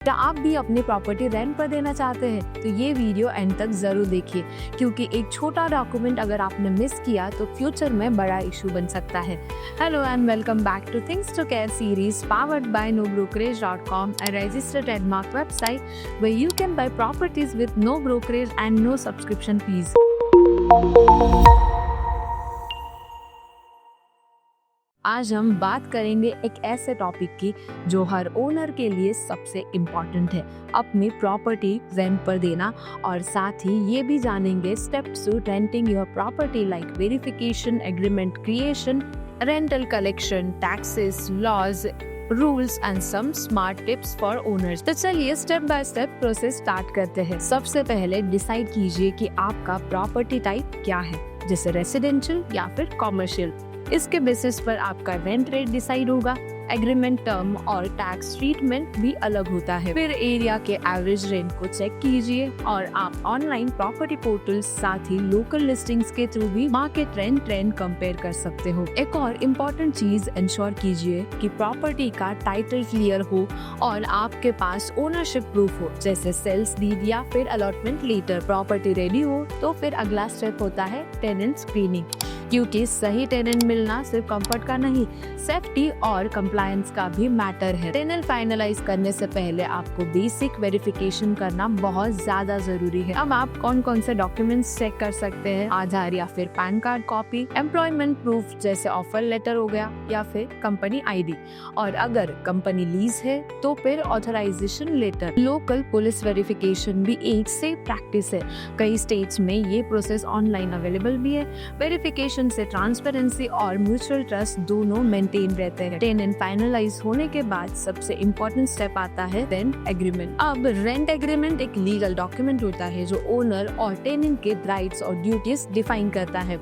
क्या आप भी अपनी प्रॉपर्टी रेंट पर देना चाहते हैं तो ये वीडियो एंड तक जरूर देखिए, क्योंकि एक छोटा डॉक्यूमेंट अगर आपने मिस किया तो फ्यूचर में बड़ा इशू बन सकता है। Hello and welcome back to things to care series powered by nobrokerage.com, a registered trademark website where you can buy properties with no brokerage and no subscription fees. आज हम बात करेंगे एक ऐसे टॉपिक की जो हर ओनर के लिए सबसे इम्पोर्टेंट है, अपनी प्रॉपर्टी रेंट पर देना। और साथ ही ये भी जानेंगे steps to renting your property like verification, agreement creation, rental collection, taxes, laws, rules and some smart tips for owners. तो चलिए step by step process start करते हैं। सबसे पहले डिसाइड कीजिए कि आपका प्रॉपर्टी टाइप क्या है, जैसे रेसिडेंशियल या फिर कॉमर्शियल। इसके बेसिस पर आपका रेंट रेट डिसाइड होगा। एग्रीमेंट टर्म और टैक्स ट्रीटमेंट भी अलग होता है। फिर एरिया के एवरेज रेंट को चेक कीजिए और आप ऑनलाइन प्रॉपर्टी पोर्टल साथ ही लोकल लिस्टिंग्स के थ्रू भी मार्केट ट्रेंड कंपेयर कर सकते हो। एक और इम्पोर्टेंट चीज इंश्योर कीजिए कि प्रॉपर्टी का टाइटल क्लियर हो और आपके पास ओनरशिप प्रूफ हो, जैसे सेल्स डीड या फिर अलॉटमेंट लेटर। प्रॉपर्टी रेडी हो तो फिर अगला स्टेप होता है टेनेंट स्क्रीनिंग, क्योंकि सही टेनेंट मिलना सिर्फ कंफर्ट का नहीं, सेफ्टी और कंप्लायंस का भी मैटर है। टेनेंट फाइनलाइज करने से पहले आपको बेसिक वेरिफिकेशन करना बहुत ज्यादा जरूरी है। अब आप कौन कौन से डॉक्यूमेंट्स चेक कर सकते हैं? आधार या फिर pan card copy, employment proof जैसे ऑफर लेटर हो गया या फिर कंपनी आईडी, और अगर कंपनी लीज है तो फिर authorization letter. Local police verification भी एक से प्रैक्टिस है। कई स्टेट्स में ये प्रोसेस ऑनलाइन अवेलेबल भी है। वेरिफिकेशन से ट्रांसपेरेंसी और म्यूचुअल ट्रस्ट दोनों मेंटेन रहते हैं। टेनेंट फाइनलाइज होने के बाद सबसे इम्पोर्टेंट स्टेप आता है रेंट एग्रीमेंट। अब रेंट एग्रीमेंट एक लीगल डॉक्यूमेंट होता है जो ओनर और टेनेंट के राइट्स और ड्यूटीज डिफाइन करता है।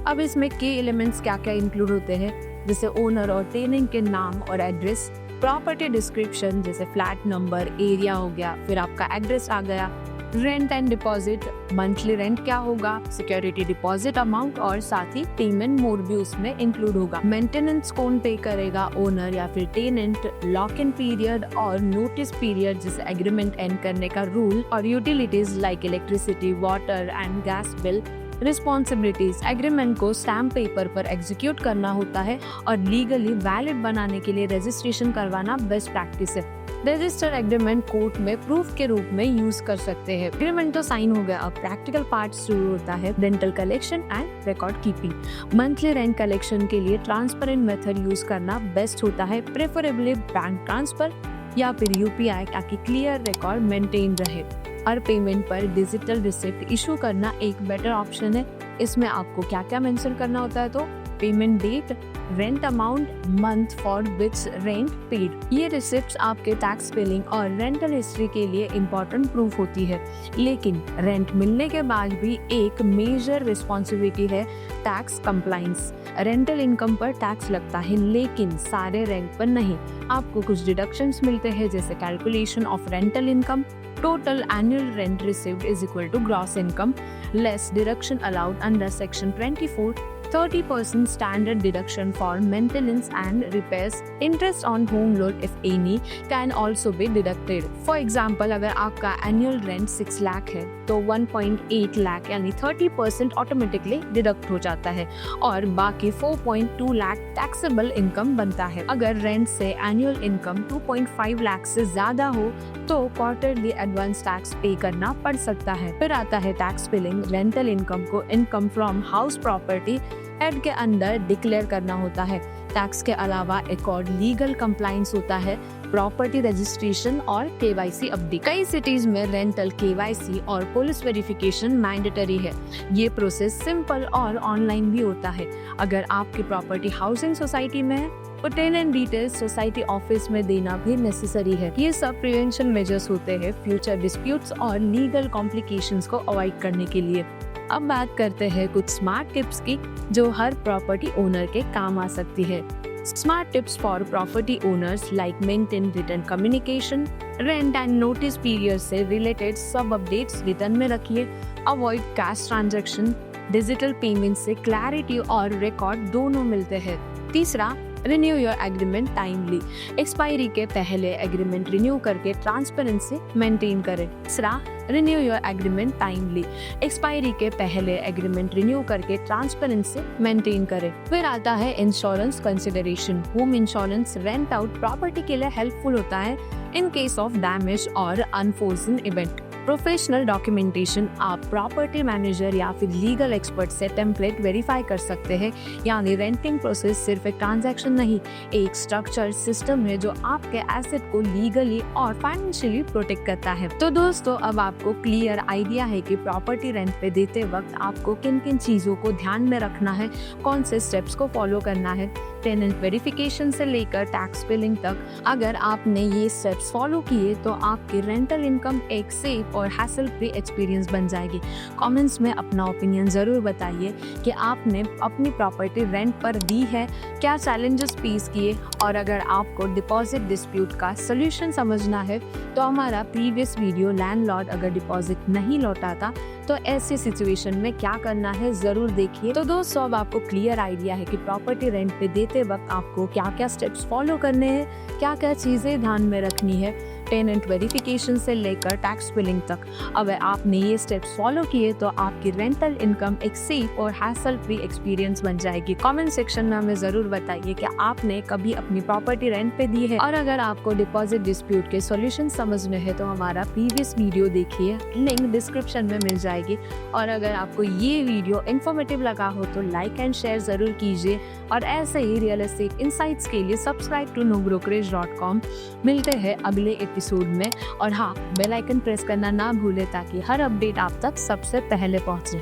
अब इसमें के एलिमेंट्स क्या क्या इंक्लूड होते हैं, जैसे ओनर और टेनेंट के नाम और एड्रेस, प्रॉपर्टी डिस्क्रिप्शन जैसे फ्लैट नंबर, एरिया हो गया, फिर आपका एड्रेस आ गया, rent and deposit, monthly rent क्या होगा, सिक्योरिटी डिपॉजिट अमाउंट और साथ ही पेमेंट मोड भी उसमें इंक्लूड होगा। मेंटेनेंस कौन पे करेगा, ओनर या फिर टेनेंट, लॉक इन पीरियड और नोटिस पीरियड जैसे एग्रीमेंट एंड करने का रूल, और utilities like electricity, water and gas bill. Responsibilities, agreement को स्टैम्प पेपर पर एग्जीक्यूट करना होता है और लीगली वैलिड बनाने के लिए रजिस्ट्रेशन करवाना बेस्ट प्रैक्टिस है। रजिस्टर एग्रीमेंट कोर्ट में प्रूफ के रूप में यूज कर सकते हैं। एग्रीमेंट तो साइन हो गया, अब प्रैक्टिकल पार्ट शुरू होता है, rental collection and record keeping. Monthly rent collection के लिए ट्रांसपेरेंट मेथड यूज करना बेस्ट होता है, प्रेफरेबली बैंक ट्रांसफर या फिर यूपीआई, ताकि क्लियर रिकॉर्ड मेंटेन रहे। हर पेमेंट पर डिजिटल रिसिप्ट इशू करना एक बेटर ऑप्शन है। इसमें आपको क्या क्या मेंशन करना होता है, तो payment date, rent amount, month for which rent paid. ये रिसिप्ट्स आपके टैक्स बिलिंग और रेंटल हिस्ट्री के लिए इम्पोर्टेंट प्रूफ होती है। लेकिन रेंट मिलने के बाद भी एक मेजर रिस्पॉन्सिबिलिटी है टैक्स कंप्लायंस। रेंटल इनकम पर टैक्स लगता है, लेकिन सारे रेंट पर नहीं। आपको कुछ डिडक्शंस मिलते हैं, जैसे calculation of rental income, total annual rent received is equal to gross income, less deduction allowed under section 24, 30% standard deduction for maintenance and repairs, interest on home loan if any can also be deducted. For example, अगर आपका annual rent 6 lakh है तो 1.8 लाख यानी 30% automatically deduct हो जाता है और बाकी 4.2 लाख टैक्सेबल इनकम बनता है। अगर रेंट से एनुअल इनकम 2.5 लाख से ज्यादा हो तो क्वार्टरली एडवांस टैक्स पे करना पड़ सकता है। फिर आता है टैक्स बिलिंग। रेंटल इनकम को income from house property head के अंदर डिक्लेयर करना होता है। टैक्स के अलावा एक और लीगल कंप्लायंस होता है, प्रॉपर्टी रजिस्ट्रेशन और केवाईसी अपडेट। कई सिटीज में रेंटल, केवाईसी और पुलिस वेरिफिकेशन मैंडेटरी है। ये प्रोसेस सिंपल और ऑनलाइन भी होता है। अगर आपकी प्रॉपर्टी हाउसिंग सोसाइटी में है तो टेनेंट डिटेल्स सोसाइटी ऑफिस में देना भी नेसेसरी है। ये सब प्रिवेंशन मेजर्स होते हैं फ्यूचर डिस्प्यूट्स और लीगल कॉम्प्लिकेशंस को अवॉइड करने के लिए। अब बात करते हैं कुछ स्मार्ट टिप्स की जो हर प्रॉपर्टी ओनर के काम आ सकती है। Smart tips for property owners like maintain return communication, rent and notice period से रिलेटेड सब अपडेट्स रिटर्न में रखिए। Avoid cash transaction, digital payment से क्लैरिटी और रिकॉर्ड दोनों मिलते हैं। तीसरा, renew your agreement timely. Expiry के पहले एग्रीमेंट रिन्यू करके ट्रांसपेरेंसी मेंटेन करें। तीसरा, renew your agreement timely. Expiry के पहले एग्रीमेंट रिन्यू करके ट्रांसपेरेंसी मेंटेन करें। फिर आता है insurance consideration. Home insurance rent out property के लिए हेल्पफुल होता है इन केस ऑफ डैमेज और अनफोर्सिन इवेंट। प्रोफेशनल डॉक्यूमेंटेशन, आप प्रॉपर्टी मैनेजर या फिर लीगल एक्सपर्ट से टेम्पलेट वेरीफाई कर सकते हैं। यानी रेंटिंग प्रोसेस सिर्फ एक ट्रांजैक्शन नहीं, एक स्ट्रक्चर सिस्टम है जो आपके एसेट को लीगली और फाइनेंशियली प्रोटेक्ट करता है। तो दोस्तों, अब आपको क्लियर आइडिया है कि प्रॉपर्टी रेंट पे देते वक्त आपको किन किन चीज़ों को ध्यान में रखना है, कौन से स्टेप्स को फॉलो करना है, टेनेंट वेरिफिकेशन से लेकर टैक्स बिलिंग तक। अगर आपने ये स्टेप्स फॉलो किए तो आपकी रेंटल इनकम एक सेफ और हैसल फ्री एक्सपीरियंस बन जाएगी। कमेंट्स में अपना ओपिनियन ज़रूर बताइए कि आपने अपनी प्रॉपर्टी रेंट पर दी है, क्या चैलेंजेस फेस किए, और अगर आपको डिपॉजिट डिस्प्यूट का सोल्यूशन समझना है तो हमारा प्रीवियस वीडियो लैंडलॉर्ड अगर डिपॉजिट नहीं लौटाता तो ऐसी सिचुएशन में क्या करना है ज़रूर देखिए। तो दोस्तों, अब आपको क्लियर आइडिया है कि प्रॉपर्टी रेंट पे देते वक्त आपको क्या क्या स्टेप्स फॉलो करने हैं, क्या क्या चीज़ें ध्यान में रखनी है, टेनेंट वेरिफिकेशन से लेकर टैक्स बिलिंग तक। अगर आपने ये स्टेप्स फॉलो किए तो आपकी रेंटल इनकम एक सेफ और हैसल फ्री एक्सपीरियंस बन जाएगी। कमेंट सेक्शन में हमें ज़रूर बताइए कि आपने कभी अपनी प्रॉपर्टी रेंट पे दी है, और अगर आपको डिपॉजिट डिस्प्यूट के सॉल्यूशन समझने हैं तो हमारा प्रीवियस वीडियो देखिए, लिंक डिस्क्रिप्शन में मिल जाएगी। और अगर आपको ये वीडियो इन्फॉर्मेटिव लगा हो तो लाइक एंड शेयर ज़रूर कीजिए, और ऐसे ही रियल एस्टेट इनसाइट्स के लिए सब्सक्राइब टू nobrokerage.com। मिलते हैं अगले एपिसोड में, और हाँ, बेल आइकन प्रेस करना ना भूलें ताकि हर अपडेट आप तक सबसे पहले पहुंचे।